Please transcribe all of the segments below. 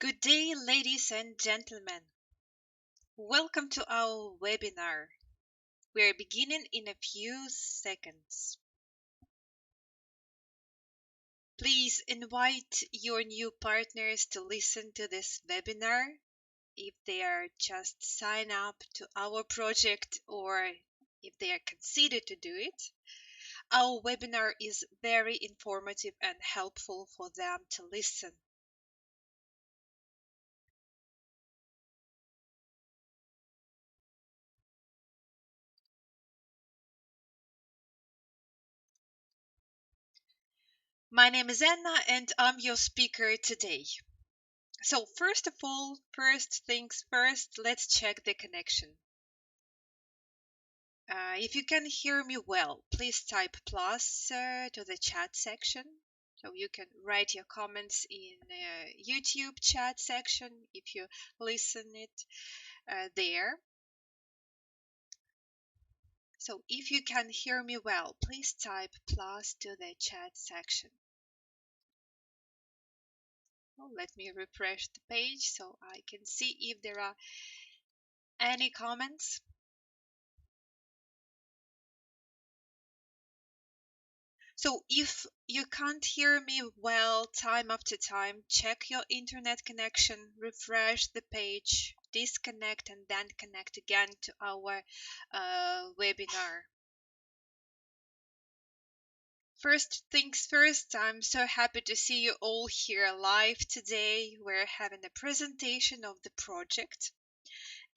Good day, ladies and gentlemen. Welcome to our webinar. We're beginning in a few seconds. Please invite your new partners to listen to this webinar if they are just sign up to our project or if they are considered to do it. Our webinar is very informative and helpful for them to listen. My name is Anna and I'm your speaker today. So first of all, first things first, let's check the connection. If you can hear me well, please type plus to the chat section. So you can write your comments in YouTube chat section if you listen it there. So if you can hear me well, please type plus to the chat section. Well, let me refresh the page so I can see if there are any comments. So if you can't hear me well time after time, check your internet connection, refresh the page, disconnect, and then connect again to our webinar. First things first, I'm so happy to see you all here live today. We're having a presentation of the project.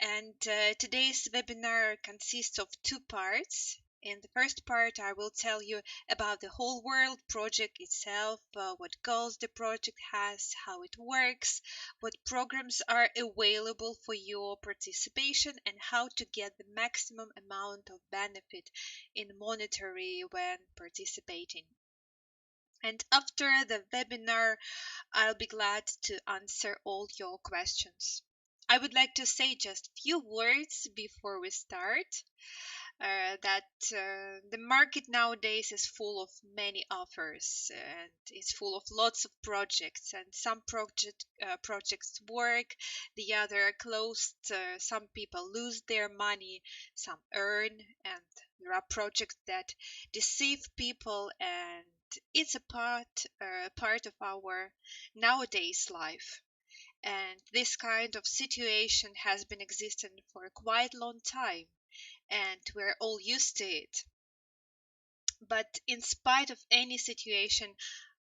And today's webinar consists of two parts. In the first part, I will tell you about the whole world project itself, what goals the project has, how it works, what programs are available for your participation, and how to get the maximum amount of benefit in monetary when participating. And after the webinar, I'll be glad to answer all your questions. I would like to say just a few words before we start. That the market nowadays is full of many offers and it's full of lots of projects, and some projects work, the other are closed. Some people lose their money, some earn, and there are projects that deceive people, and it's a part of our nowadays life. And this kind of situation has been existing for a quite long time, and we're all used to it. But in spite of any situation,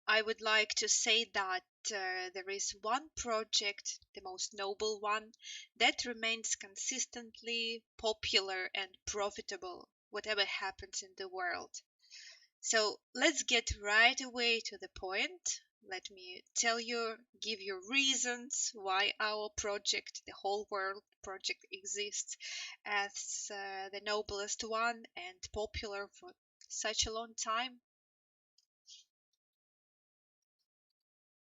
I would like to say that there is one project, the most noble one, that remains consistently popular and profitable, whatever happens in the world. So let's get right away to the point. Let me give you reasons why our project, the whole world project, exists as the noblest one and popular for such a long time.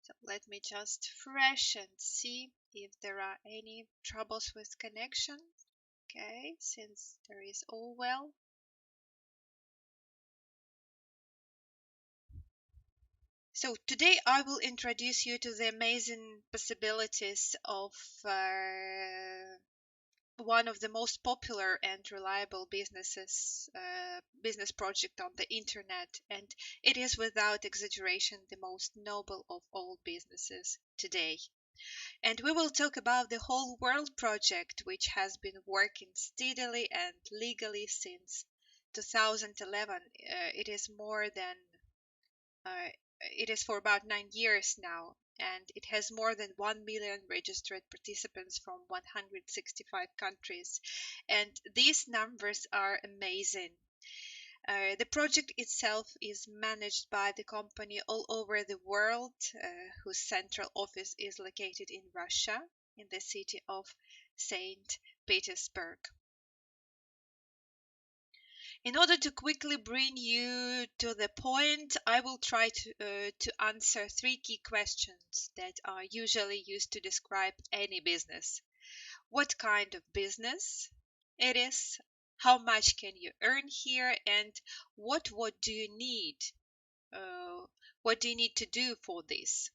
So let me just refresh and see if there are any troubles with connection. Okay, since there is all well. So today I will introduce you to the amazing possibilities of one of the most popular and reliable business project on the internet, and it is without exaggeration the most noble of all businesses today. And we will talk about the whole world project, which has been working steadily and legally since 2011. It is more than it is for about 9 years now, and it has more than 1 million registered participants from 165 countries. And these numbers are amazing. The project itself is managed by the company all over the world, whose central office is located in Russia, in the city of St. Petersburg. In order to quickly bring you to the point, I will try to answer three key questions that are usually used to describe any business. What kind of business it is? How much can you earn here? And what do you need? What do you need to do for this?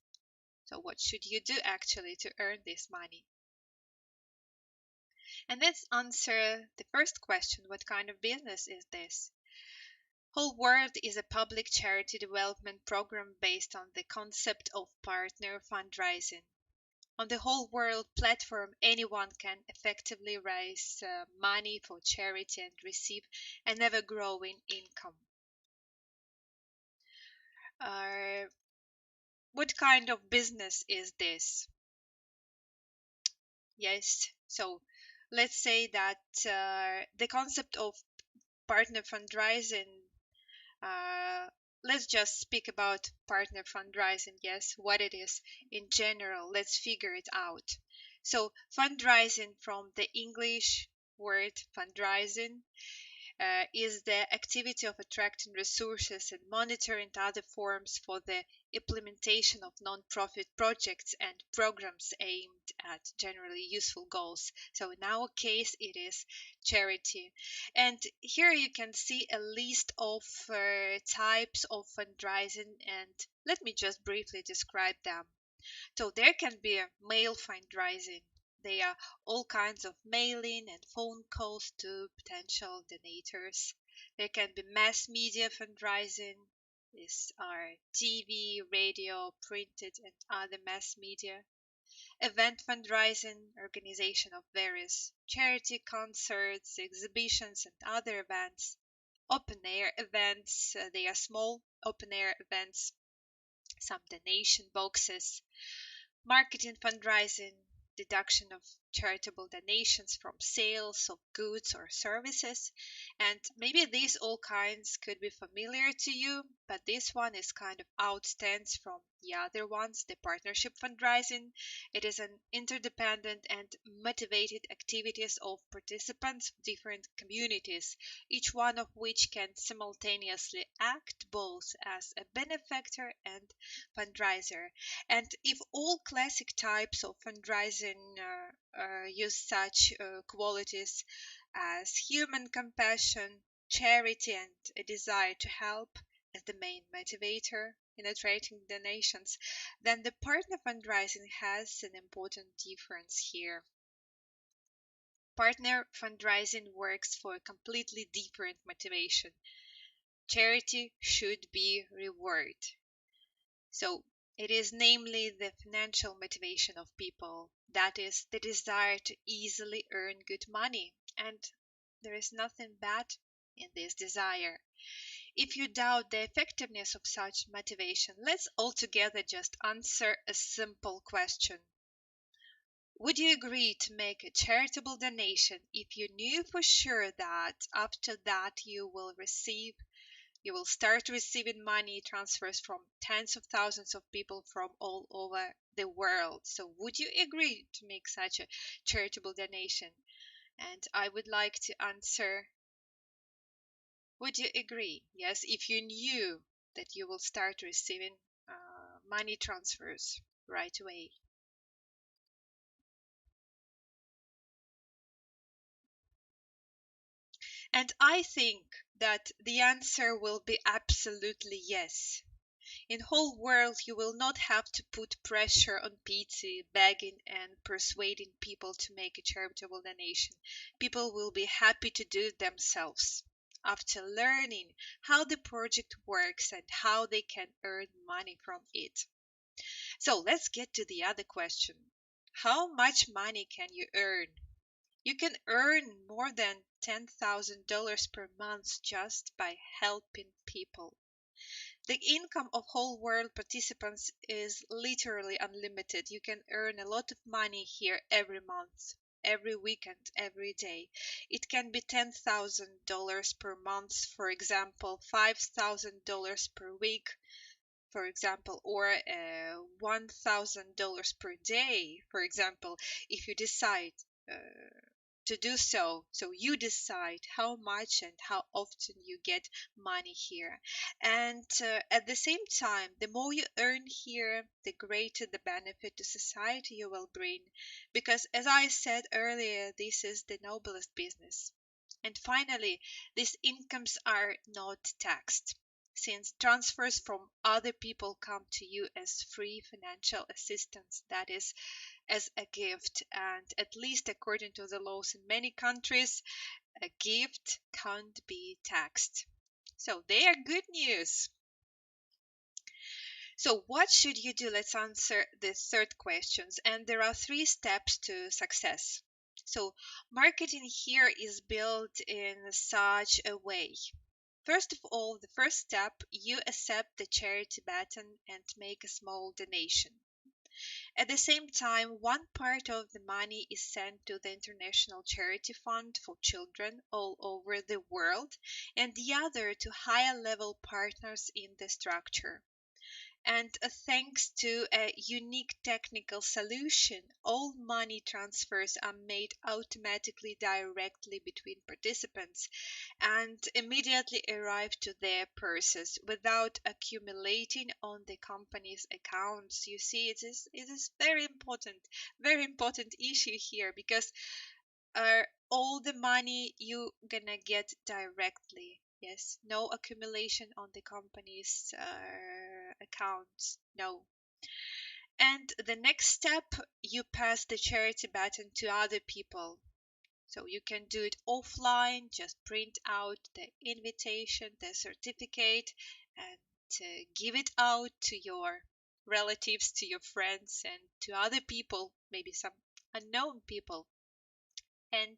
So what should you do actually to earn this money? And let's answer the first question. What kind of business is this? Whole World is a public charity development program based on the concept of partner fundraising. On the Whole World platform, anyone can effectively raise money for charity and receive an ever growing income. Uh, what kind of business is this? Yes, so let's say that the concept of partner fundraising, uh, let's just speak about partner fundraising, yes, what it is in general. Let's figure it out. So, fundraising from the English word fundraising is the activity of attracting resources and monitoring other forms for the implementation of non-profit projects and programs aimed at generally useful goals. So in our case, it is charity. And here you can see a list of types of fundraising, and let me just briefly describe them. So there can be a mail fundraising. There are all kinds of mailing and phone calls to potential donators. There can be mass media fundraising. These are TV, radio, printed, and other mass media. Event fundraising, organization of various charity concerts, exhibitions, and other events. Open air events, they are small open air events, some donation boxes. Marketing fundraising, deduction of charitable donations from sales of goods or services. And maybe these all kinds could be familiar to you, but this one is kind of outstands from the other ones, the partnership fundraising. It is an interdependent and motivated activities of participants of different communities, each one of which can simultaneously act both as a benefactor and fundraiser. And if all classic types of fundraising use such qualities as human compassion, charity, and a desire to help as the main motivator in attracting donations, then the partner fundraising has an important difference here. Partner fundraising works for a completely different motivation. Charity should be reward. So it is namely the financial motivation of people, that is, the desire to easily earn good money. And there is nothing bad in this desire. If you doubt the effectiveness of such motivation, let's altogether just answer a simple question. Would you agree to make a charitable donation if you knew for sure that after that you will start receiving money transfers from tens of thousands of people from all over the world? So, would you agree to make such a charitable donation? And I would like to answer, would you agree? Yes, if you knew that you will start receiving money transfers right away. And I think that the answer will be absolutely yes. In whole world you will not have to put pressure on pity, begging and persuading people to make a charitable donation. People will be happy to do it themselves after learning how the project works and how they can earn money from it. So let's get to the other question. How much money can you earn? You can earn more than $10,000 per month just by helping people. The income of whole world participants is literally unlimited. You can earn a lot of money here every month, every weekend, every day. It can be $10,000 per month, for example, $5,000 per week, for example, or $1,000 per day, for example, if you decide uh, to do so. So you decide how much and how often you get money here. And at the same time, the more you earn here, the greater the benefit to society you will bring. Because as I said earlier, this is the noblest business. And finally, these incomes are not taxed. since transfers from other people come to you as free financial assistance, that is, as a gift. And at least according to the laws in many countries, a gift can't be taxed. So they are good news. So what should you do? Let's answer the third questions. And there are 3 steps to success. So marketing here is built in such a way. First of all, the first step, you accept the charity button and make a small donation. At the same time, one part of the money is sent to the International Charity Fund for Children all over the world, and the other to higher level partners in the structure. And thanks to a unique technical solution, all money transfers are made automatically directly between participants and immediately arrive to their purses without accumulating on the company's accounts. You see, it is very important issue here, because all the money you gonna get directly. Yes, no accumulation on the company's accounts. No. And the next step, you pass the charity button to other people. So you can do it offline, just print out the invitation, the certificate, and give it out to your relatives, to your friends, and to other people, maybe some unknown people. And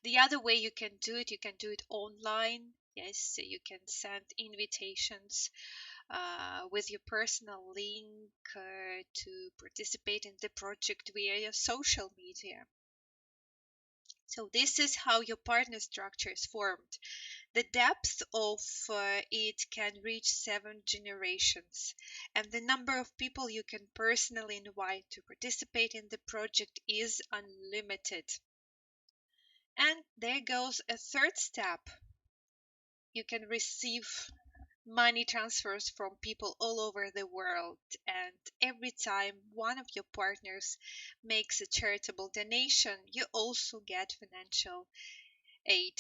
the other way you can do it online. Yes, you can send invitations with your personal link to participate in the project via your social media. So this is how your partner structure is formed. The depth of it can reach 7 generations, and the number of people you can personally invite to participate in the project is unlimited. And there goes a third step. You can receive money transfers from people all over the world, and every time one of your partners makes a charitable donation, you also get financial aid.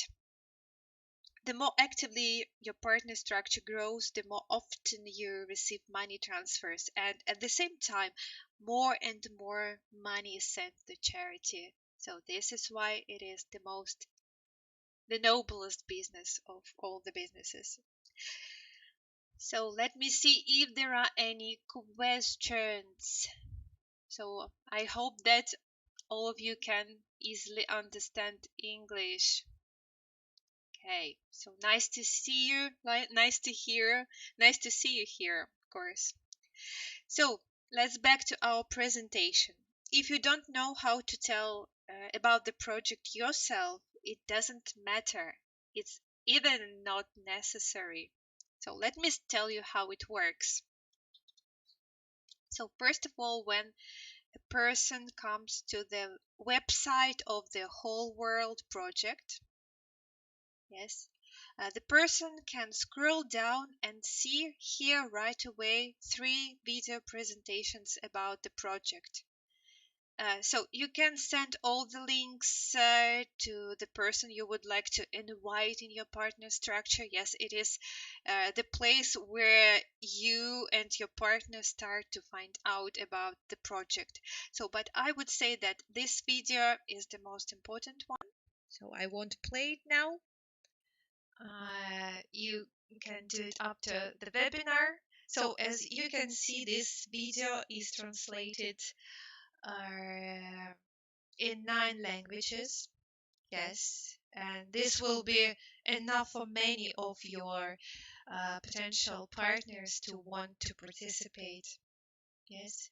The more actively your partner structure grows, the more often you receive money transfers, and at the same time, more and more money is sent to charity. So this is why it is the noblest business of all the businesses. So let me see if there are any questions. So I hope that all of you can easily understand English. Okay, so nice to see you, nice to hear, nice to see you here, of course. So let's back to our presentation. If you don't know how to tell about the project yourself, it doesn't matter. It's even not necessary. So let me tell you how it works. So first of all, when a person comes to the website of the Whole World Project, yes, the person can scroll down and see here right away 3 video presentations about the project. So you can send all the links to the person you would like to invite in your partner structure. Yes, it is the place where you and your partner start to find out about the project. So, but I would say that this video is the most important one. So I won't play it now. You can do it after the webinar. So as you can see, this video is translated in 9 languages. Yes, and this will be enough for many of your potential partners to want to participate. Yes.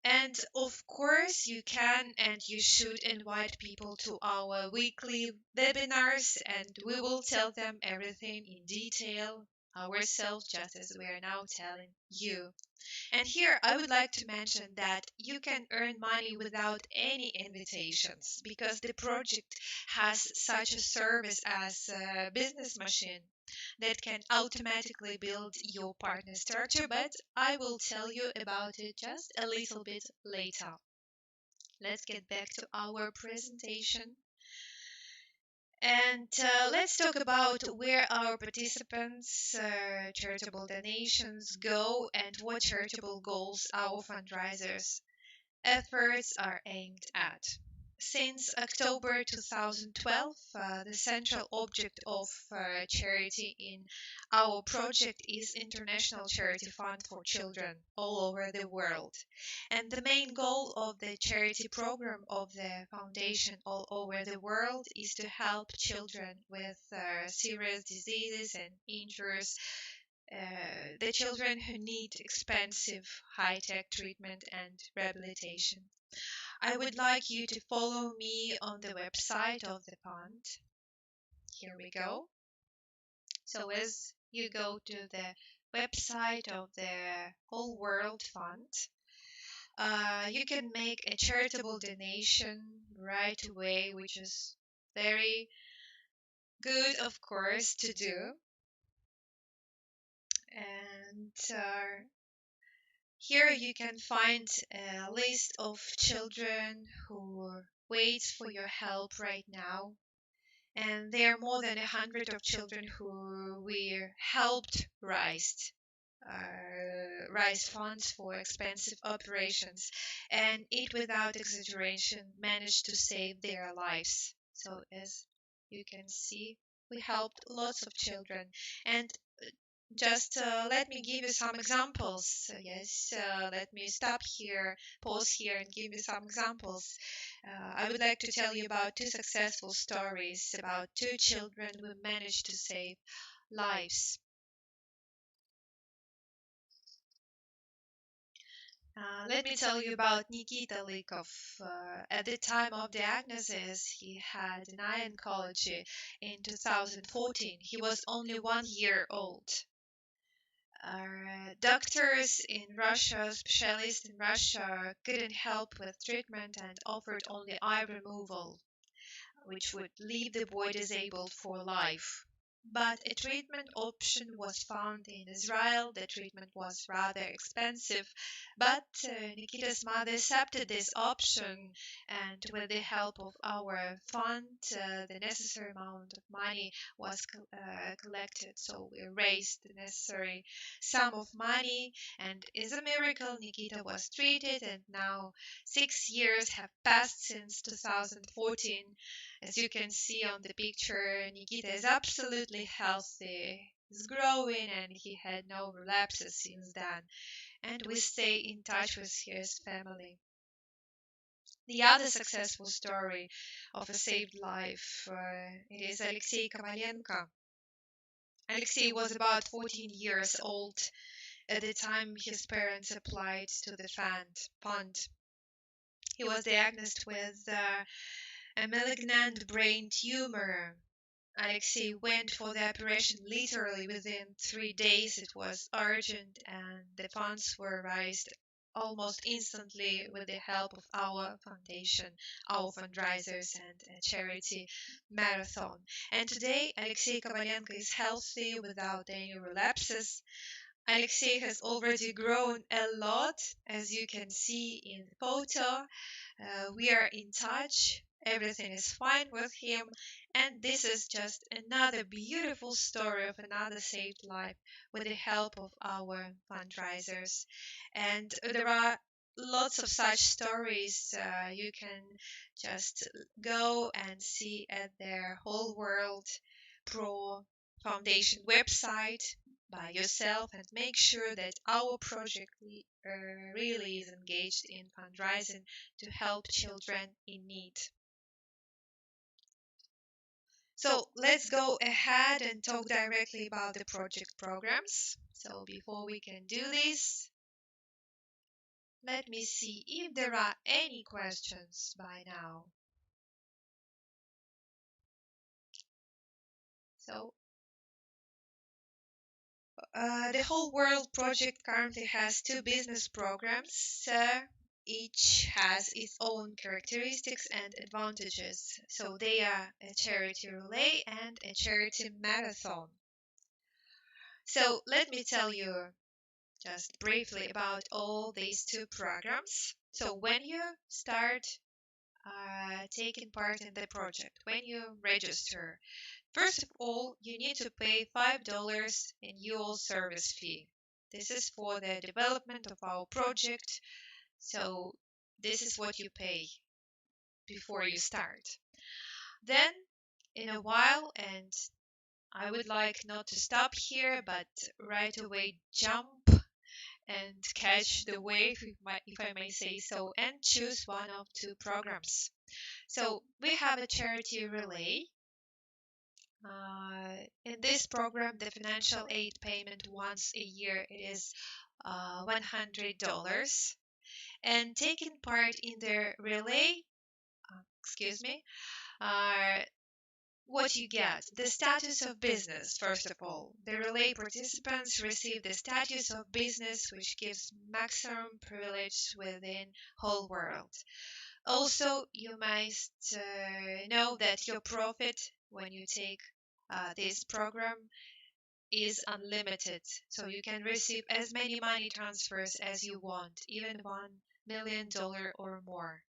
And of course, you can and you should invite people to our weekly webinars, and we will tell them everything in detail ourselves, just as we are now telling you. And here I would like to mention that you can earn money without any invitations, because the project has such a service as a business machine that can automatically build your partner structure, but I will tell you about it just a little bit later. Let's get back to our presentation. And let's talk about where our participants' charitable donations go and what charitable goals our fundraisers' efforts are aimed at. Since October 2012, the central object of charity in our project is International Charity Fund for Children all over the world. And the main goal of the charity program of the foundation all over the world is to help children with serious diseases and injuries, the children who need expensive high-tech treatment and rehabilitation. I would like you to follow me on the website of the fund. Here we go. So as you go to the website of the Whole World Fund, you can make a charitable donation right away, which is very good, of course, to do. And here you can find a list of children who wait for your help right now. And there are more than 100 of children who we helped raise funds for expensive operations, and it, without exaggeration, managed to save their lives. So as you can see, we helped lots of children. And just let me give you some examples. Let me stop here, pause here, and give you some examples. I would like to tell you about two successful stories about two children who managed to save lives. Let me tell you about Nikita Likov. At the time of diagnosis, he had an eye oncology in 2014. He was only 1 year old. Doctors in Russia, specialists in Russia, couldn't help with treatment and offered only eye removal, which would leave the boy disabled for life. But a treatment option was found in Israel. The treatment was rather expensive, but Nikita's mother accepted this option, and with the help of our fund, the necessary amount of money was collected. So we raised the necessary sum of money, and as a miracle, Nikita was treated, and now 6 years have passed since 2014. As you can see on the picture, Nikita is absolutely healthy. He's growing and he had no relapses since then. And we stay in touch with his family. The other successful story of a saved life, it is Alexei Kovalenko. Alexei was about 14 years old at the time his parents applied to the fund. He was diagnosed with a malignant brain tumor. Alexei went for the operation literally within 3 days. It was urgent, and the funds were raised almost instantly with the help of our foundation, our fundraisers, and a charity marathon. And today, Alexei Kovalenko is healthy without any relapses. Alexei has already grown a lot, as you can see in the photo. We are in touch. Everything is fine with him, and this is just another beautiful story of another saved life with the help of our fundraisers. And there are lots of such stories. You can just go and see at their Whole World Pro Foundation website by yourself, and make sure that our project really is engaged in fundraising to help children in need. So let's go ahead and talk directly about the project programs. So before we can do this, let me see if there are any questions by now. So the Whole World project currently has two business programs. Each has its own characteristics and advantages. So they are a charity relay and a charity marathon. So let me tell you just briefly about all these two programs. So when you start taking part in the project. When you register, first of all, you need to pay $5 annual service fee. This is for the development of our project, so this is what you pay before you start. Then, in a while, and I would like not to stop here, but right away jump and catch the wave, if I may say so, and choose one of two programs. So we have a charity relay. In this program, the financial aid payment once a year it is $100, and taking part in the relay, excuse me, uh, what you get the status of business. First of all, the relay participants receive the status of business, which gives maximum privilege within whole world. Also, you must know that your profit when you take this program is unlimited, so you can receive as many money transfers as you want, even $1 million or more.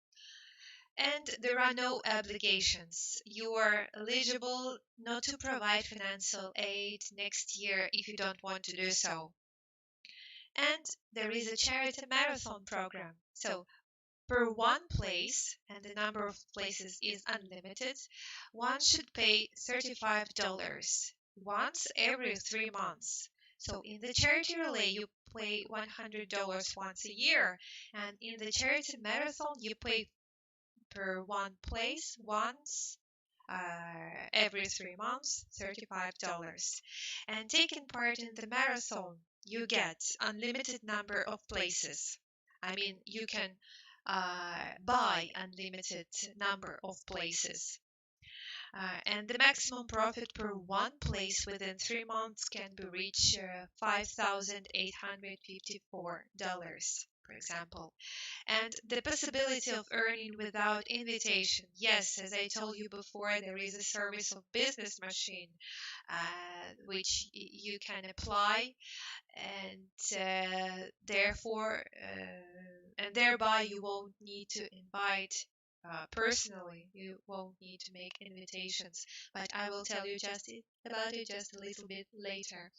And there are no obligations. You are eligible not to provide financial aid next year if you don't want to do so. And there is a charity marathon program. So per one place, and the number of places is unlimited, one should pay $35 once every 3 months. So in the charity relay, you pay $100 once a year, and in the charity marathon, you pay per one place once every 3 months, $35. And taking part in the marathon, you get unlimited number of places. I mean, you can buy unlimited number of places. And the maximum profit per one place within 3 months can be reached $5,854, for example. And the possibility of earning without invitation. Yes, as I told you before, there is a service of business machine which you can apply, and thereby you won't need to invite personally. You won't need to make invitations, but I will tell you about it just a little bit later.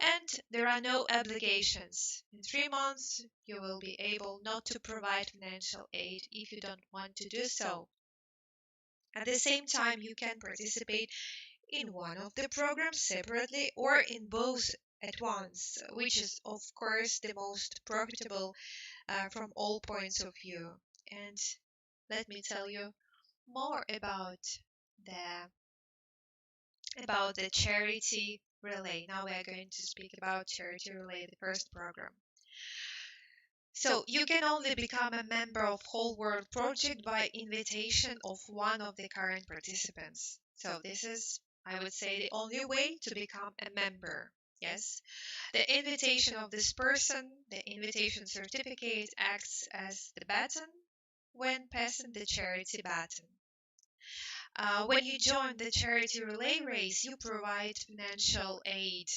And there are no obligations. In 3 months, you will be able not to provide financial aid if you don't want to do so. At the same time, you can participate in one of the programs separately or in both at once, which is, of course, the most profitable from all points of view. And let me tell you more the about the charity relay. Now we are going to speak about charity relay, the first program. So you can only become a member of Whole World Project by invitation of one of the current participants. So this is, I would say, the only way to become a member. Yes, the invitation of this person, the invitation certificate acts as the button when passing the charity button. When you join the charity relay race, you provide financial aid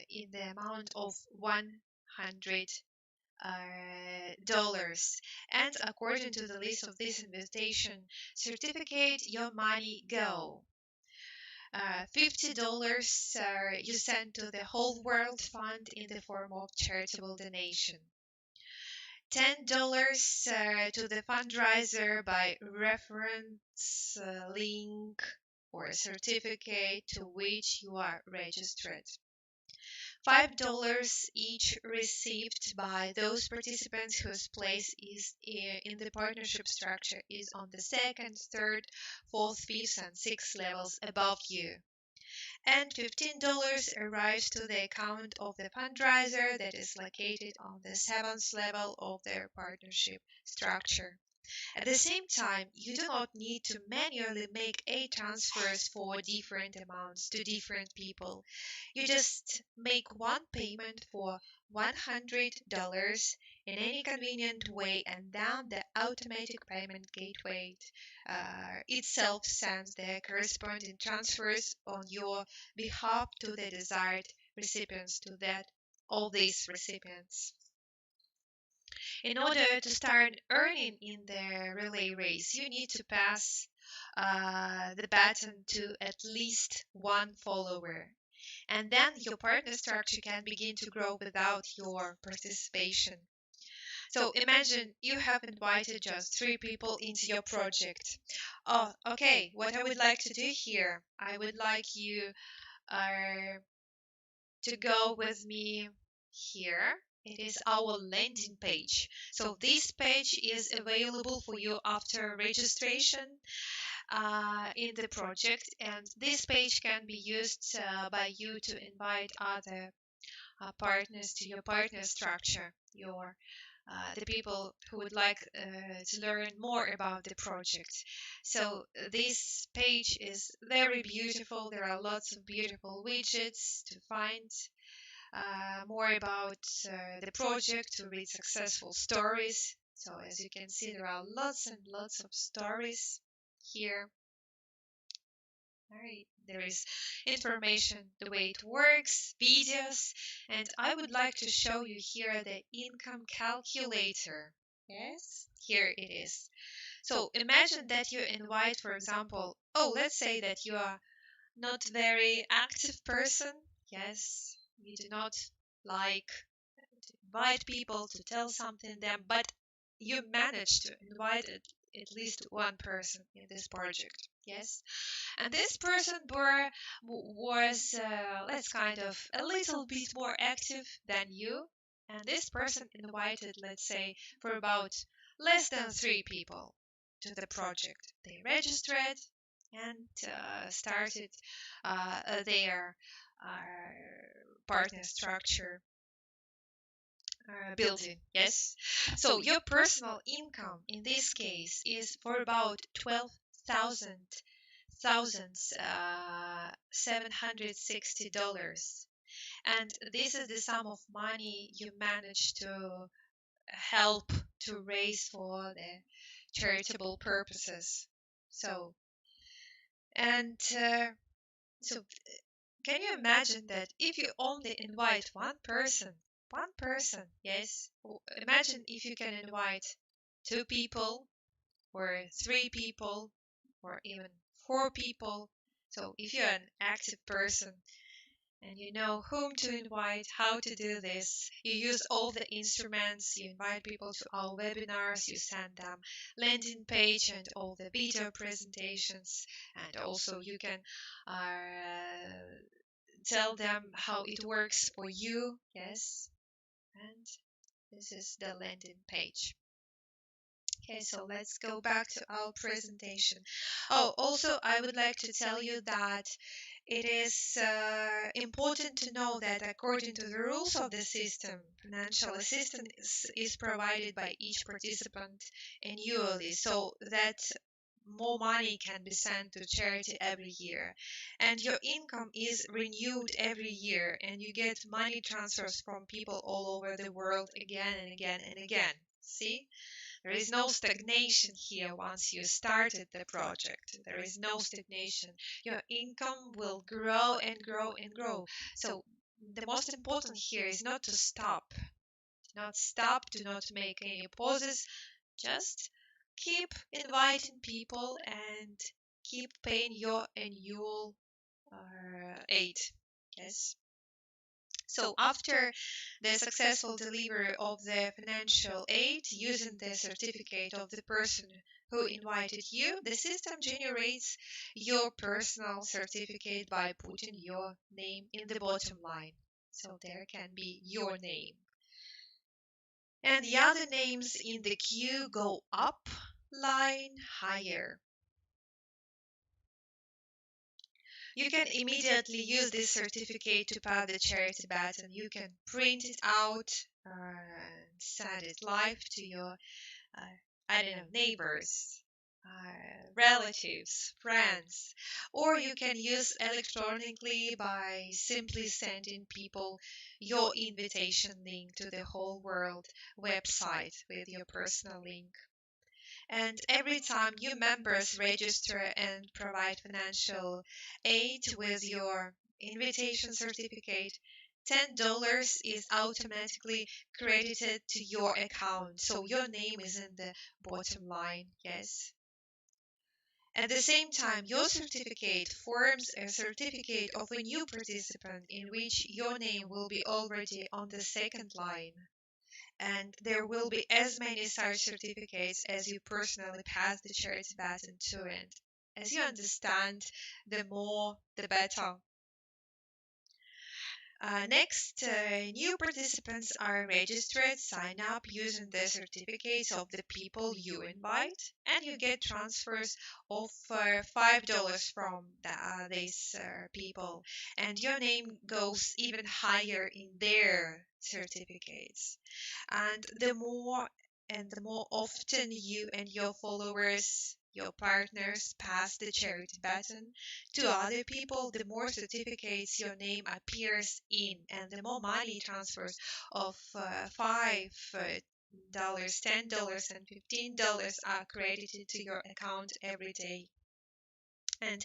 in the amount of $100. And according to the list of this invitation certificate, your money go. $50 you send to the Whole World Fund in the form of charitable donation. $10 to the fundraiser by reference link or certificate to which you are registered. $5 each received by those participants whose place is in the partnership structure is on the second, third, fourth, fifth, and sixth levels above you. And $15 arrives to the account of the fundraiser that is located on the seventh level of their partnership structure. At the same time, you do not need to manually make aid transfers for different amounts to different people. You just make one payment for $100 in any convenient way, and then the automatic payment gateway itself sends the corresponding transfers on your behalf to the desired recipients, to that all these recipients. In order to start earning in the relay race, you need to pass the baton to at least one follower. And then your partner structure can begin to grow without your participation. So imagine you have invited just three people into your project. Oh, okay, what I would like to do here, I would like you uh, to go with me here. It is our landing page. So this page is available for you after registration in the project, and this page can be used by you to invite other partners to your partner structure, your the people who would like to learn more about the project. So this page is very beautiful. There are lots of beautiful widgets to find more about the project, to read successful stories. So as you can see, there are lots and lots of stories here. All right. There is information, the way it works, videos, and I would like to show you here the income calculator. Yes, here it is. So imagine that you invite, for example, oh, let's say that you are not very active person. Yes, you do not like to invite people to tell something them, but you managed to invite at least one person in this project. Yes, and this person was, let's kind of a little bit more active than you, and this person invited, let's say, for about less than three people to the project. They registered and started their partner structure building. Yes. So your personal income in this case is for about 12,000 thousands $760, and this is the sum of money you manage to help to raise for the charitable purposes. So and so can you imagine that if you only invite one person, yes, imagine if you can invite two people or three people or even four people. So if you're an active person and you know whom to invite, how to do this, you use all the instruments, you invite people to our webinars, you send them landing page and all the video presentations, and also you can tell them how it works for you. Yes, and this is the landing page. Okay, so let's go back to our presentation. Oh, also, I would like to tell you that it is important to know that according to the rules of the system, financial assistance is provided by each participant annually, so that more money can be sent to charity every year. And your income is renewed every year, and you get money transfers from people all over the world again and again and again. See? There is no stagnation here once you started the project. There is no stagnation. Your income will grow and grow and grow. So the most important here is not to stop. Do not stop, do not make any pauses. Just keep inviting people and keep paying your annual aid. Yes. So after the successful delivery of the financial aid using the certificate of the person who invited you, the system generates your personal certificate by putting your name in the bottom line. So there can be your name. And the other names in the queue go up line higher. You can immediately use this certificate to pass the charity button. You can print it out and send it live to your, I don't know, neighbors, relatives, friends, or you can use electronically by simply sending people your invitation link to the whole world website with your personal link. And every time new members register and provide financial aid with your invitation certificate, $10 is automatically credited to your account. So your name is in the bottom line. Yes. At the same time, your certificate forms a certificate of a new participant in which your name will be already on the second line. And there will be as many such certificates as you personally pass the charity baton to. And as you understand, the more, the better. Next, new participants are registered, sign up using the certificates of the people you invite, and you get transfers of $5 from these people, and your name goes even higher in their certificates. And the more often you and your followers, your partners pass the charity baton to other people, the more certificates your name appears in, and the more money transfers of $5, $10, and $15 are credited to your account every day. And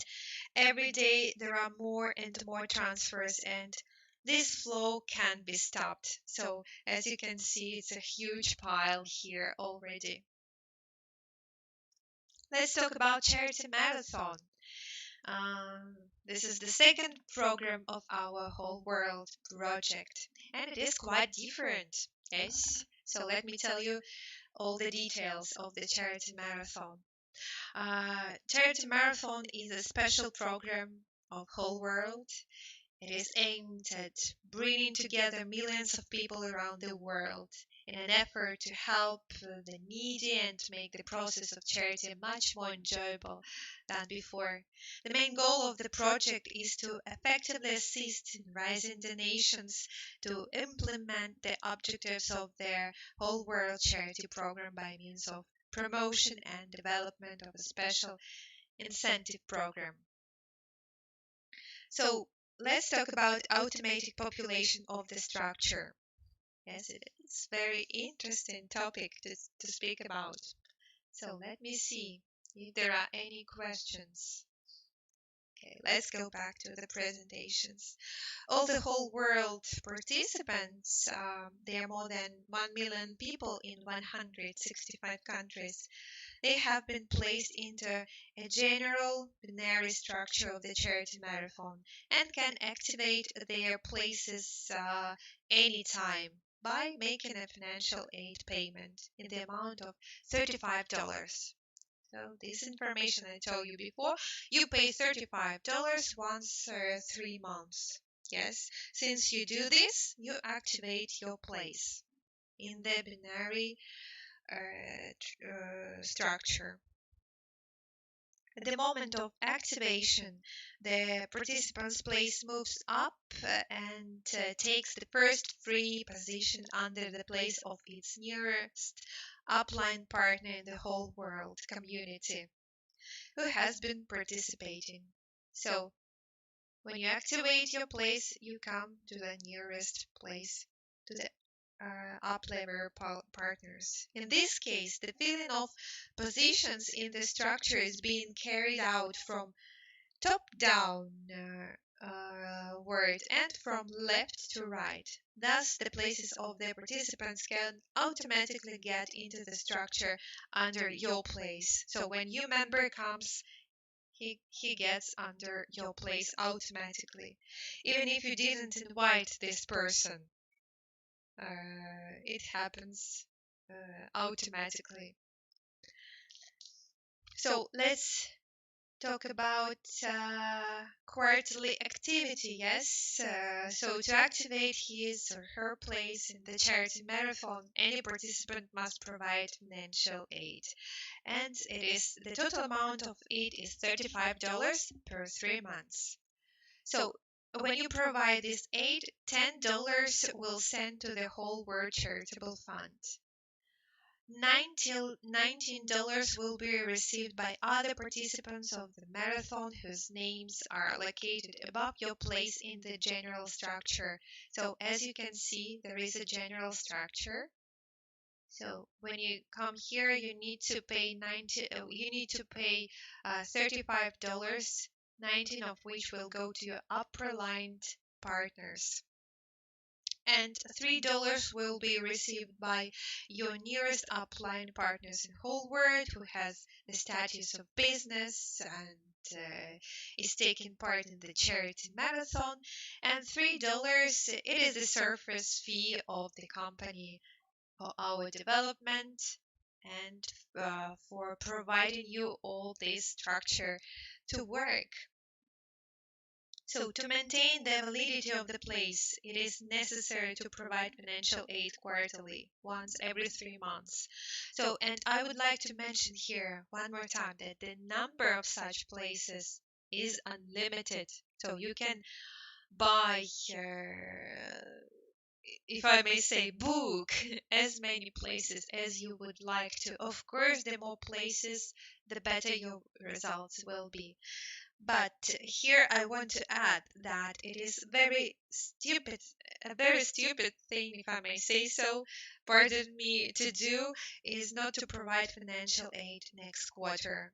every day there are more and more transfers, and this flow can be stopped. So as you can see, it's a huge pile here already. Let's talk about Charity Marathon. This is the second program of our Whole World project, and it is quite different. Yes, so let me tell you all the details of the Charity Marathon. Charity Marathon is a special program of Whole World. It is aimed at bringing together millions of people around the world in an effort to help the needy and to make the process of charity much more enjoyable than before. The main goal of the project is to effectively assist in raising donations to implement the objectives of their Whole World Charity Program by means of promotion and development of a special incentive program. So let's talk about automatic population of the structure. Yes, it's very interesting topic to speak about. So let me see if there are any questions. Okay, let's go back to the presentations. All the whole world participants, there are more than 1 million people in 165 countries. They have been placed into a general binary structure of the charity marathon and can activate their places anytime by making a financial aid payment in the amount of $35. So this information I told you before, you pay $35 once 3 months. Yes, since you do this, you activate your place in the binary structure. At the moment of activation, the participant's place moves up and takes the first free position under the place of its nearest upline partner in the whole world community who has been participating. So, when you activate your place, you come to the nearest place, to the up-level partners. In this case, the filling of positions in the structure is being carried out from top down word and from left to right. Thus, the places of the participants can automatically get into the structure under your place. So when your member comes, he gets under your place automatically, even if you didn't invite this person. It happens automatically. So let's talk about quarterly activity. Yes, so to activate his or her place in the charity marathon, any participant must provide financial aid, and it is the total amount of it is $35 per 3 months. So when you provide this aid, $10 will send to the Whole World Charitable Fund. $19 will be received by other participants of the marathon whose names are located above your place in the general structure. So as you can see, there is a general structure. So when you come here, you need to pay $35, 19 of which will go to your upper lined partners. and $3 will be received by your nearest upline partners in whole world who has the status of business and is taking part in the charity marathon, and $3 it is the surface fee of the company for our development and for providing you all this structure to work. So, to maintain the validity of the place, it is necessary to provide financial aid quarterly, once every 3 months. So, and I would like to mention here one more time that the number of such places is unlimited. So, you can buy, if I may say, book as many places as you would like to. Of course, the more places, the better your results will be. But here I want to add that it is a very stupid thing, if I may say so, pardon me, to do is not to provide financial aid next quarter,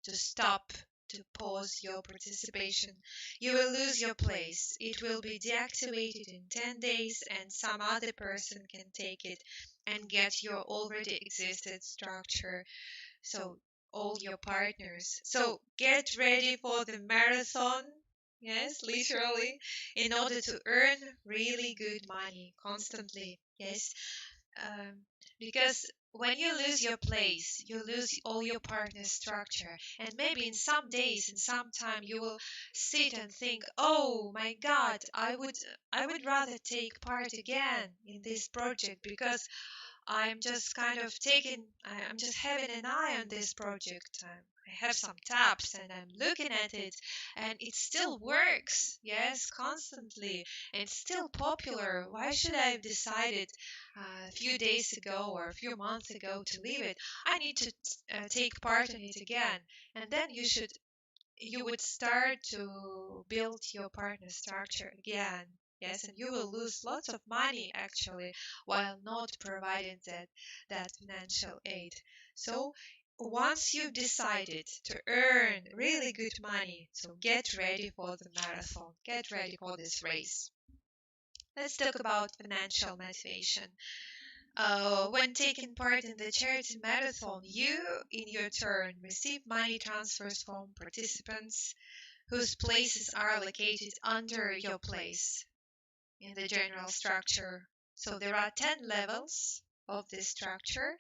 to stop, to pause your participation. You will lose your place. It will be deactivated in 10 days, and some other person can take it and get your already existed structure. So all your partners. So get ready for the marathon. Yes, literally, in order to earn really good money constantly. Yes, um, because when you lose your place, you lose all your partner structure, and maybe in some days, in some time, you will sit and think, "Oh my God, I would rather take part again in this project because I'm just kind of I'm just having an eye on this project. I have some tabs and I'm looking at it, and it still works, yes, constantly, and it's still popular. Why should I have decided a few days ago or a few months ago to leave it? I need to take part in it again." And then you would start to build your partner structure again. Yes, and you will lose lots of money actually while not providing that financial aid. So once you've decided to earn really good money, so get ready for the marathon, get ready for this race. Let's talk about financial motivation. When taking part in the charity marathon, you, in your turn, receive money transfers from participants whose places are located under your place in the general structure. So there are 10 levels of this structure,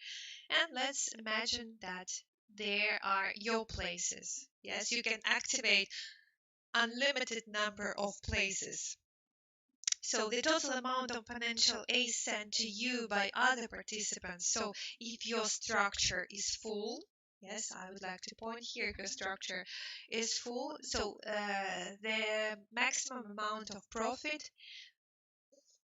and let's imagine that there are your places. Yes, you can activate unlimited number of places. So the total amount of financial aid sent to you by other participants. So if your structure is full, yes, I would like to point here, your structure is full. So the maximum amount of profit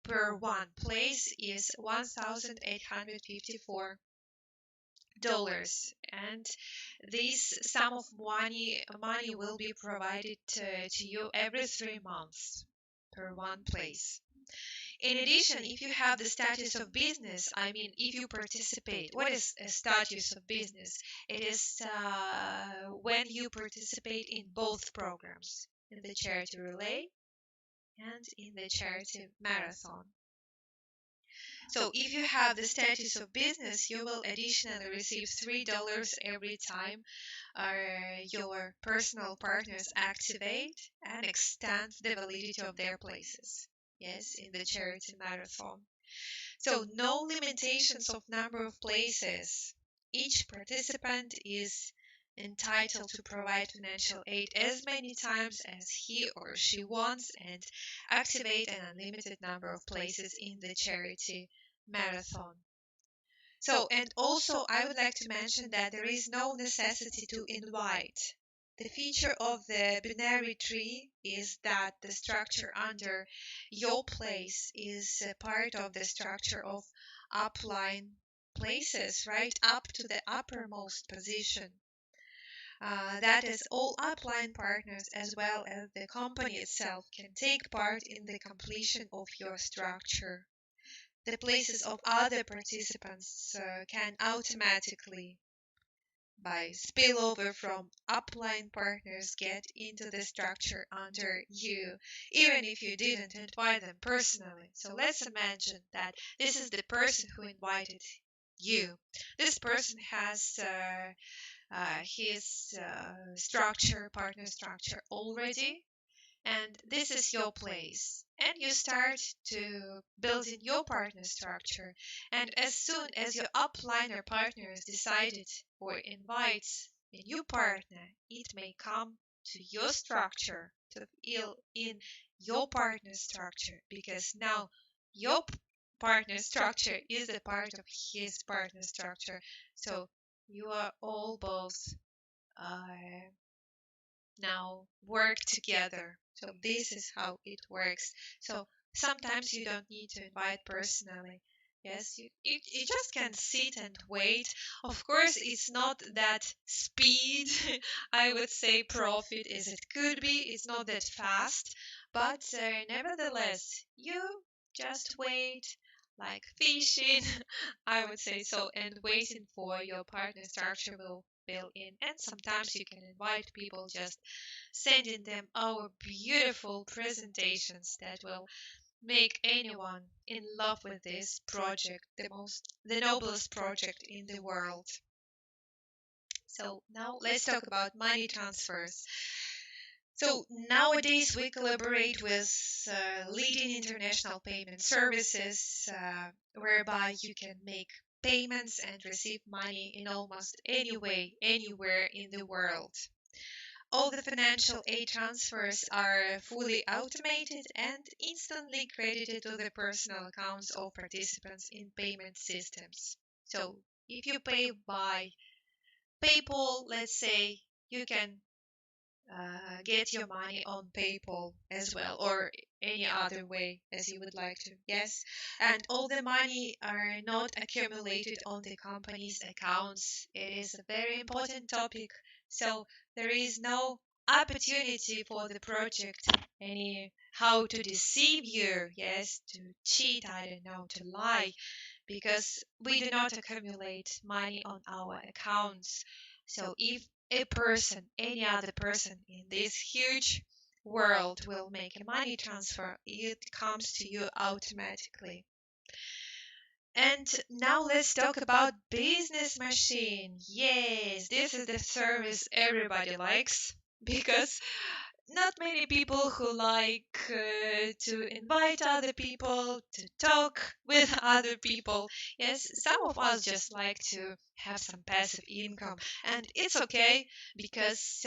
per one place is $1,854, and this sum of money will be provided to you every 3 months per one place. In addition, if you have the status of business, I mean, if you participate, what is a status of business? It is when you participate in both programs, in the charity relay and in the charity marathon. So if you have the status of business, you will additionally receive $3 every time your personal partners activate and extend the validity of their places. Yes, in the charity marathon. So no limitations of number of places. Each participant is entitled to provide financial aid as many times as he or she wants and activate an unlimited number of places in the charity marathon. So, and also I would like to mention that there is no necessity to invite. The feature of the binary tree is that the structure under your place is a part of the structure of upline places, right up to the uppermost position. That is, all upline partners as well as the company itself can take part in the completion of your structure. The places of other participants can automatically by spillover from upline partners get into the structure under you, even if you didn't invite them personally. So let's imagine that this is the person who invited you. This person has his partner structure already, and this is your place, and you start to build in your partner structure. And as soon as your upliner partners decided or invites a new partner, it may come to your structure to fill in your partner structure, because now your partner structure is a part of his partner structure. So you are all both uh, now work together. So this is how it works. So sometimes you don't need to invite personally. Yes, you just can sit and wait. Of course, it's not that speed, I would say, profit as it could be. It's not that fast, but nevertheless, you just wait like fishing, I would say so, and waiting for your partner structure will fill in. And sometimes you can invite people, just sending them our beautiful presentations that will make anyone in love with this project, the noblest project in the world. So now let's talk about money transfers. So nowadays we collaborate with leading international payment services, whereby you can make payments and receive money in almost any way, anywhere in the world. All the financial aid transfers are fully automated and instantly credited to the personal accounts of participants in payment systems. So if you pay by PayPal, let's say, you can get your money on PayPal as well, or any other way as you would like to. Yes, and all the money are not accumulated on the company's accounts. It is a very important topic. So there is no opportunity for the project any how to deceive you, yes, to cheat, I don't know, to lie, because we do not accumulate money on our accounts. So if a person, any other person in this huge world will make a money transfer, it comes to you automatically. And now let's talk about business machine. Yes, this is the service everybody likes, because not many people who like to invite other people, to talk with other people. Yes, some of us just like to have some passive income, and it's okay, because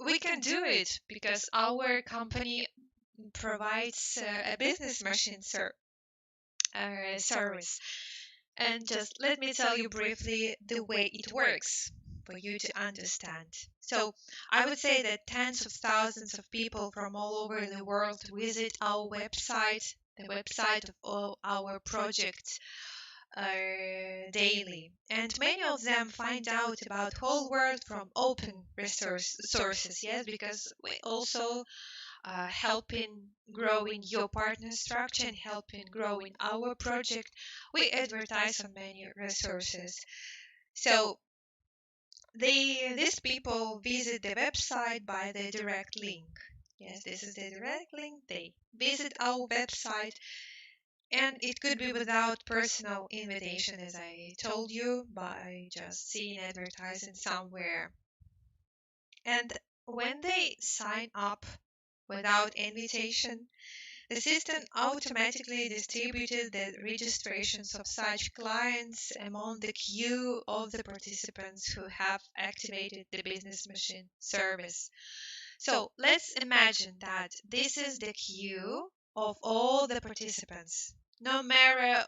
we can do it, because our company provides a business machine service. And just let me tell you briefly the way it works for you to understand. So, I would say that tens of thousands of people from all over the world visit our website, the website of all our projects, daily. And many of them find out about whole world from open resource sources, yes, because we also helping growing your partner structure and helping growing our project. We advertise on many resources. So these people visit the website by the direct link. Yes, this is the direct link. They visit our website, and it could be without personal invitation, as I told you, by just seeing advertising somewhere. And when they sign up without invitation, the system automatically distributed the registrations of such clients among the queue of the participants who have activated the business machine service. So let's imagine that this is the queue of all the participants. No matter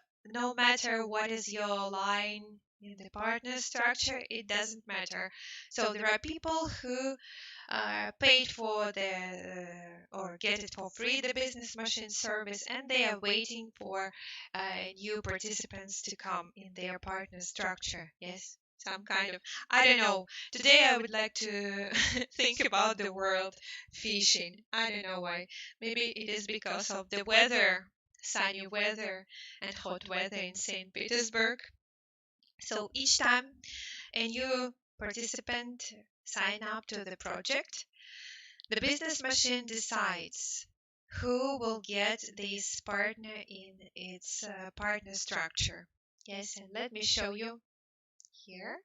what is your line in the partner structure, it doesn't matter. So there are people who paid for the or get it for free, the business machine service, and they are waiting for new participants to come in their partner structure. Yes, some kind of, I don't know, today I would like to think about the world fishing. I don't know why. Maybe it is because of the weather, sunny weather and hot weather in St. Petersburg. So each time a new participant sign up to the project, the business machine decides who will get this partner in its partner structure. Yes, and let me show you here.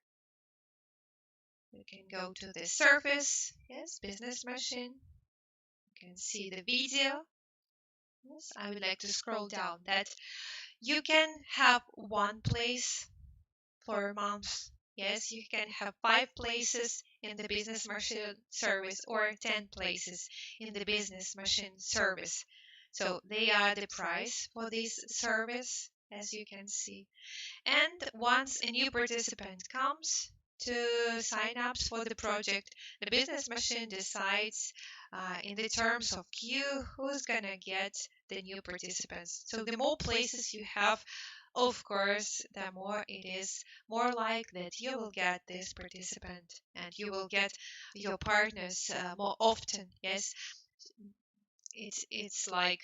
You can go to the surface, yes, business machine. You can see the video. Yes, I would like to scroll down that you can have one place for a month. Yes, you can have 5 places in the business machine service or 10 places in the business machine service. So they are the price for this service, as you can see. And once a new participant comes to sign up for the project, the business machine decides in the terms of queue who's gonna get the new participants. So the more places you have, of course, the more it is more like that you will get this participant and you will get your partners more often. Yes, it's like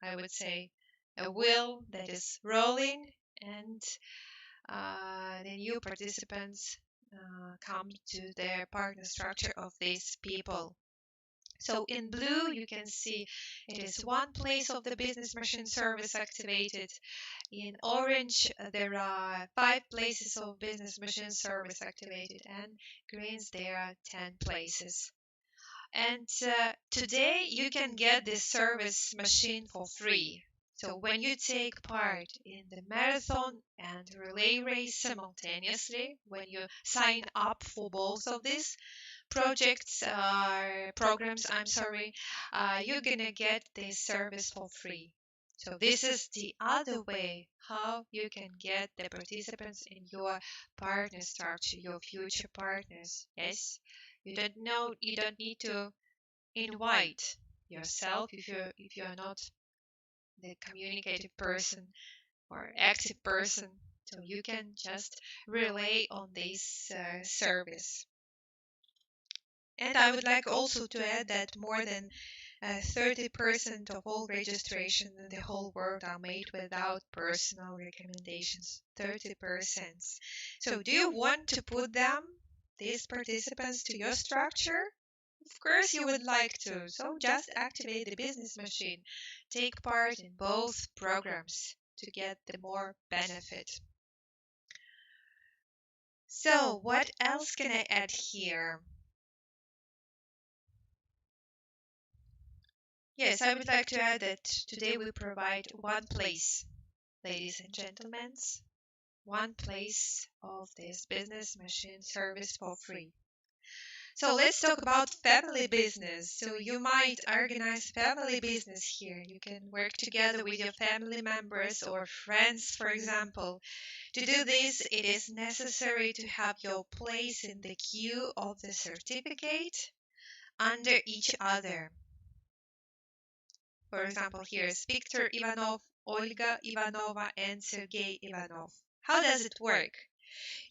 I would say a wheel that is rolling, and the new participants come to the partner structure of these people. So in blue, you can see it is one place of the business machine service activated. In orange, there are 5 places of business machine service activated, and greens, there are 10 places. And today you can get this service machine for free. So when you take part in the marathon and relay race simultaneously, when you sign up for both of these programs, you're gonna get this service for free. So this is the other way how you can get the participants in your partner structure, your future partners. Yes, you don't need to invite yourself if you're not the communicative person or active person. So you can just rely on this service. And I would like also to add that more than 30% of all registration in the whole world are made without personal recommendations. 30%. So do you want to put them, these participants, to your structure? Of course you would like to. So just activate the business machine. Take part in both programs to get the more benefit. So what else can I add here? Yes, I would like to add that today we provide one place, ladies and gentlemen, one place of this business machine service for free. So let's talk about family business. So you might organize family business here. You can work together with your family members or friends, for example. To do this, it is necessary to have your place in the queue of the certificate under each other. For example, here is Viktor Ivanov, Olga Ivanova, and Sergey Ivanov. How does it work?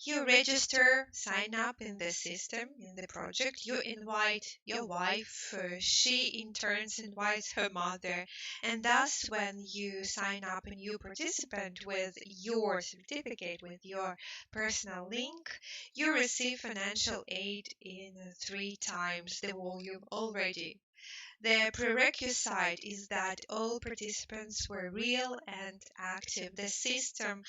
You register, sign up in the system, in the project. You invite your wife. She in turns invites her mother. And thus, when you sign up a new participant with your certificate, with your personal link, you receive financial aid in 3 times the volume already. The prerequisite is that all participants were real and active. The system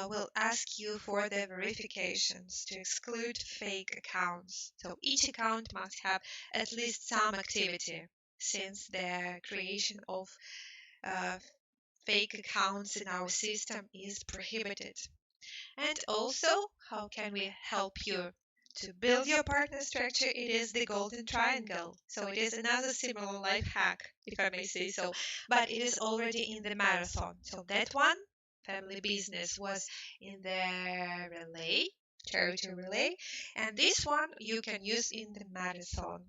will ask you for the verifications to exclude fake accounts. So each account must have at least some activity, since the creation of uh, fake accounts in our system is prohibited. And also, how can we help you to build your partner structure? It is the golden triangle. So it is another similar life hack, if I may say so, but it is already in the marathon. So that one, family business, was in the relay, charity relay, and this one you can use in the marathon.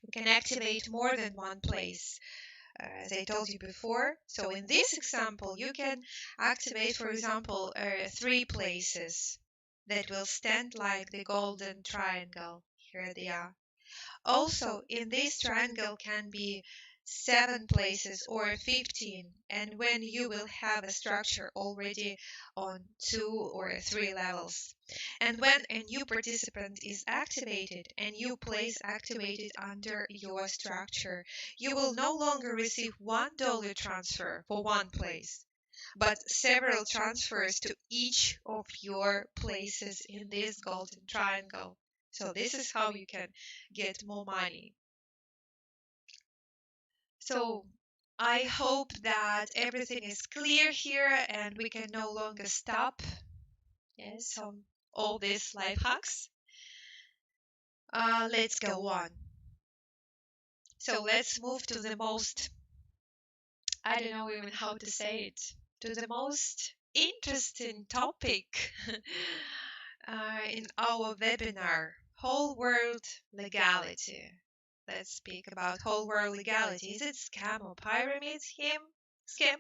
You can activate more than one place, as I told you before. So in this example, you can activate, for example, 3 places that will stand like the golden triangle. Here they are. Also, in this triangle can be 7 places or 15, and when you will have a structure already on 2 or 3 levels. And when a new participant is activated, a new place activated under your structure, you will no longer receive $1 transfer for one place, but several transfers to each of your places in this golden triangle. So this is how you can get more money. So I hope that everything is clear here and we can no longer stop. Yes, on all these life hacks. Let's go on. So let's move to the most, I don't know even how to say it, to the most interesting topic in our webinar, whole world legality. Let's speak about whole world legality. Is it scam or pyramid scheme? Scam?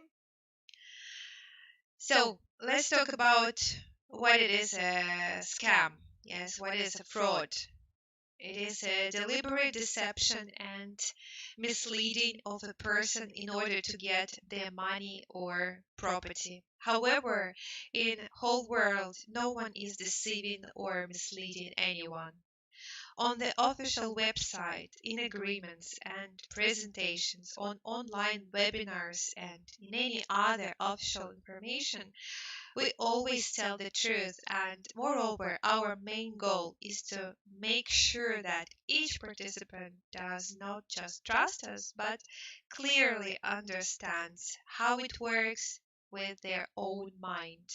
So let's talk about what it is a scam. Yes, what is a fraud? It is a deliberate deception and misleading of a person in order to get their money or property. However, in whole world, no one is deceiving or misleading anyone. On the official website, in agreements and presentations, on online webinars, and in any other official information, we always tell the truth, and moreover, our main goal is to make sure that each participant does not just trust us, but clearly understands how it works with their own mind.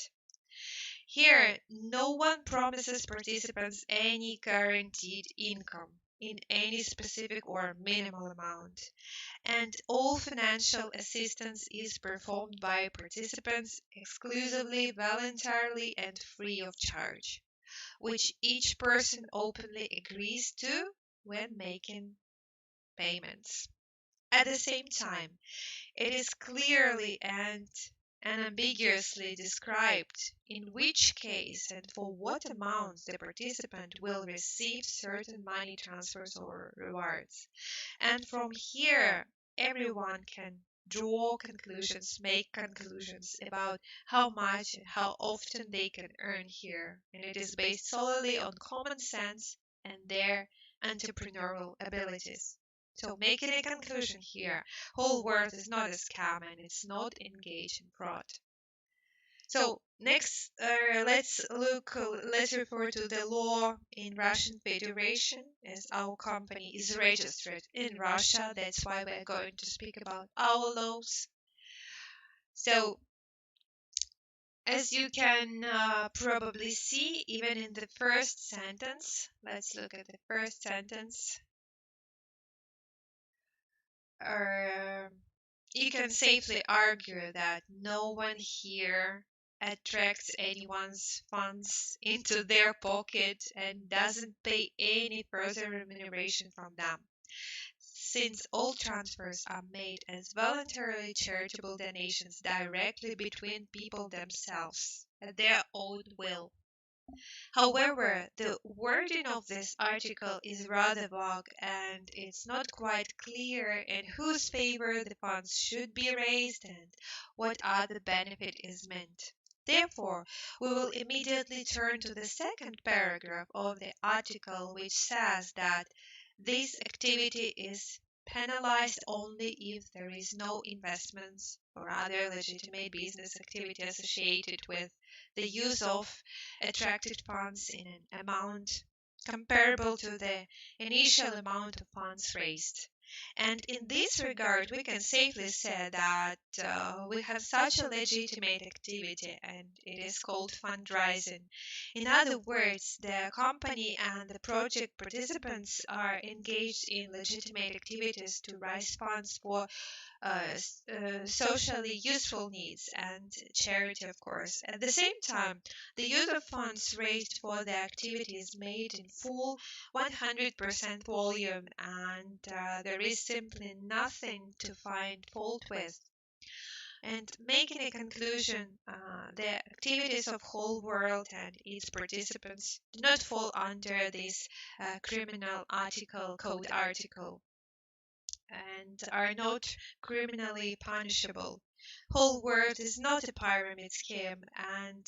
Here, no one promises participants any guaranteed income in any specific or minimal amount, and all financial assistance is performed by participants exclusively, voluntarily, and free of charge, which each person openly agrees to when making payments. At the same time, it is clearly and unambiguously described in which case and for what amounts the participant will receive certain money transfers or rewards. And from here, everyone can draw conclusions, make conclusions about how much and how often they can earn here. And it is based solely on common sense and their entrepreneurial abilities. So, making a conclusion here, whole world is not a scam and it's not engaged in fraud. So next, let's refer to the law in Russian Federation, as our company is registered in Russia. That's why we're going to speak about our laws. So as you can probably see, even in the first sentence, let's look at the first sentence. Uh, you can safely argue that no one here attracts anyone's funds into their pocket and doesn't pay any further remuneration from them, since all transfers are made as voluntarily charitable donations directly between people themselves at their own will. However, the wording of this article is rather vague and it's not quite clear in whose favor the funds should be raised and what other benefit is meant. Therefore, we will immediately turn to the second paragraph of the article, which says that this activity is penalized only if there is no investments or other legitimate business activity associated with the use of attracted funds in an amount comparable to the initial amount of funds raised. And in this regard, we can safely say that we have such a legitimate activity, and it is called fundraising. In other words, the company and the project participants are engaged in legitimate activities to raise funds for socially useful needs and charity, of course. At the same time, the use of funds raised for the activity is made in full 100% volume, and there is simply nothing to find fault with. And making a conclusion, the activities of whole world and its participants do not fall under this criminal article, code article. and are not criminally punishable. Whole world is not a pyramid scheme, and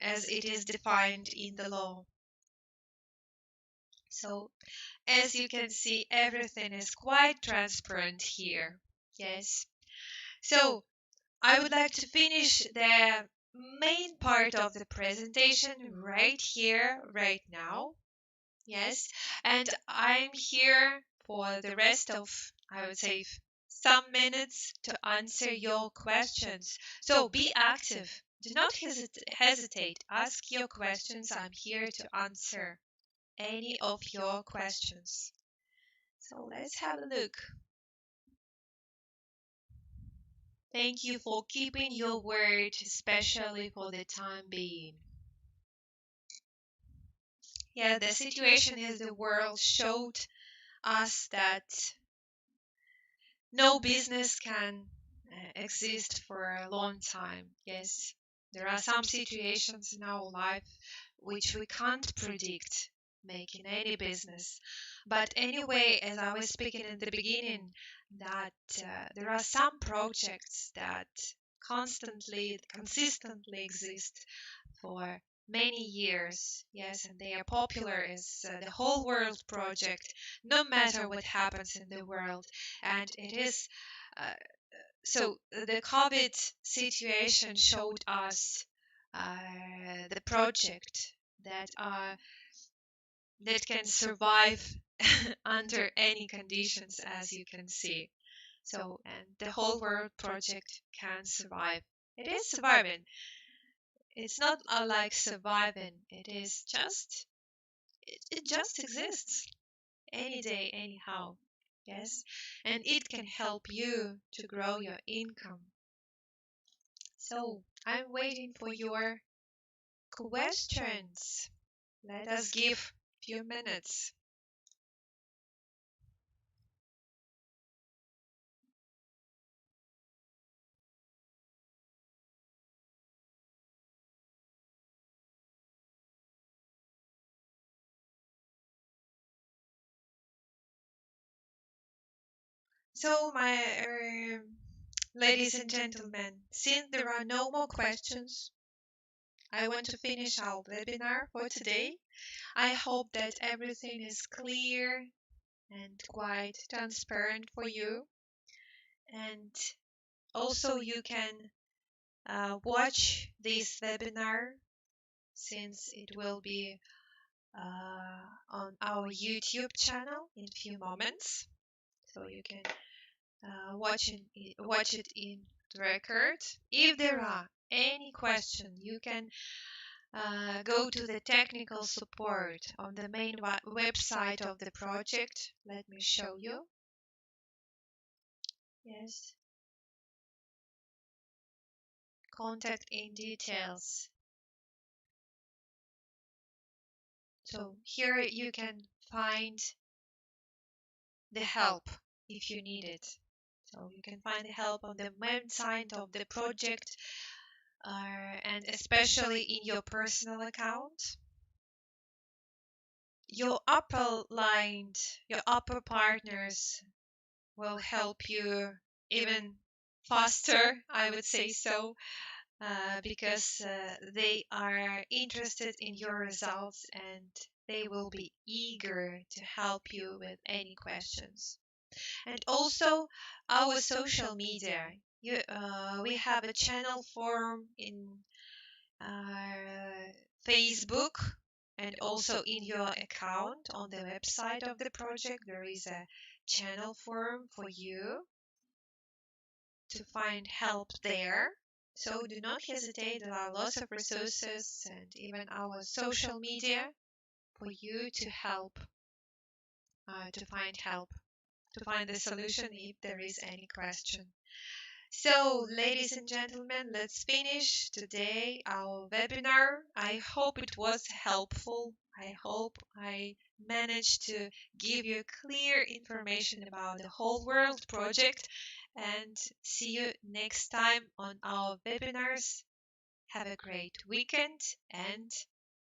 as it is defined in the law. So, as you can see, everything is quite transparent here. Yes. So, I would like to finish the main part of the presentation right here, right now. Yes. And I'm here for the rest of, I would say, some minutes to answer your questions. So be active. Do not hesitate. Ask your questions. I'm here to answer any of your questions. So let's have a look. Thank you for keeping your word, especially for the time being. Yeah, the situation is the world showed us that no business can exist for a long time. Yes, there are some situations in our life which we can't predict making any business. But anyway, as I was speaking in the beginning, that there are some projects that consistently exist for many years. Yes, and they are popular as the whole world project, no matter what happens in the world. And it is uh, so the COVID situation showed us the project that are that can survive under any conditions, as you can see. So, and the whole world project can survive. It is surviving. It's not like surviving. It is just it just exists any day, anyhow. Yes, and it can help you to grow your income. So I'm waiting for your questions. Let us give a few minutes. So, my ladies and gentlemen, since there are no more questions, I want to finish our webinar for today. I hope that everything is clear and quite transparent for you. And also, you can watch this webinar since it will be on our YouTube channel in a few moments. So you can watch it in the record. If there are any question, you can go to the technical support on the main website of the project. Let me show you. Yes. Contact in details. So here you can find the help if you need it. So you can find the help on the website of the project and especially in your personal account. Your your upper partners will help you even faster, I would say so, because they are interested in your results and they will be eager to help you with any questions. And also our social media. We have a channel form in Facebook and also in your account on the website of the project. There is a channel form for you to find help there. So do not hesitate. There are lots of resources and even our social media for you to help, to find the solution if there is any question. So, ladies and gentlemen, let's finish today our webinar. I hope it was helpful. I hope I managed to give you clear information about the whole world project and see you next time on our webinars. Have a great weekend and